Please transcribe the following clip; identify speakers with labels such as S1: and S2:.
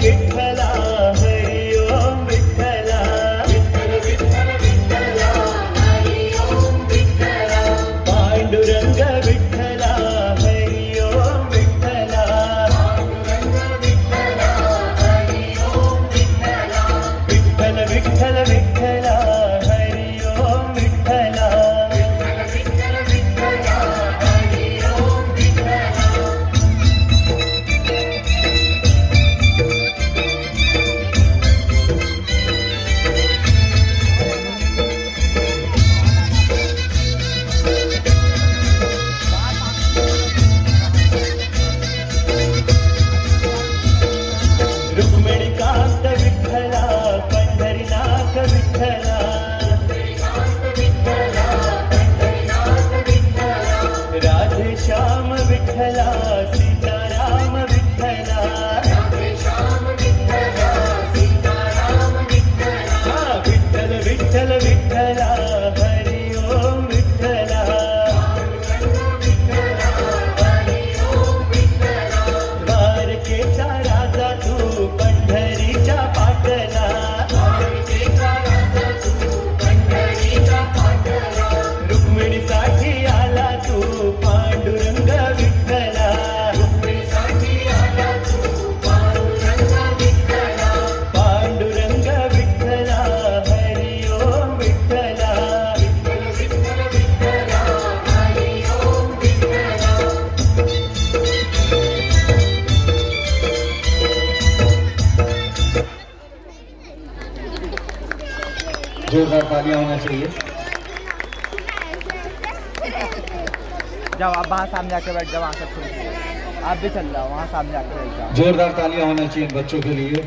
S1: विठ्ठला हरी ओम विठ्ठला विठ्ठल विठ्ठल विठ्ठला हरी ओम विठ्ठला पांडुरंग विठ्ठला हरी ओम विठ्ठला पांडुरंग विठ्ठला हरी ओम विठ्ठला विठ्ठल विठ्ठल विठ्ठला हरी ओम विठ्ठला विठ्ठल विठ्ठल विठ्ठला हरी ओम विठ्ठला रुक्मिणीकांत विठ्ठला पंढरीनाथ विठ्ठला राधे श्याम विठ्ठला सीताराम विठ्ठला विठ्ठल विठ्ठल विठ्ठला हरी ओम विठ्ठला द्वारकेचा राजा तू पंढरीच्या पाटला रुक्मिणीसाठी आला तू पांडुरंग विठ्ठला पांडुरंग विठ्ठला हरी ओम विठ्ठला
S2: जोरदार तालियां होना चाहिए।
S3: जाओ आप वहाँ सामने आके बैठ जाओ, वहाँ सब आप भी चल जाओ, वहाँ सामने आके बैठ जाओ।
S2: जोरदार तालियां होना चाहिए बच्चों के लिए।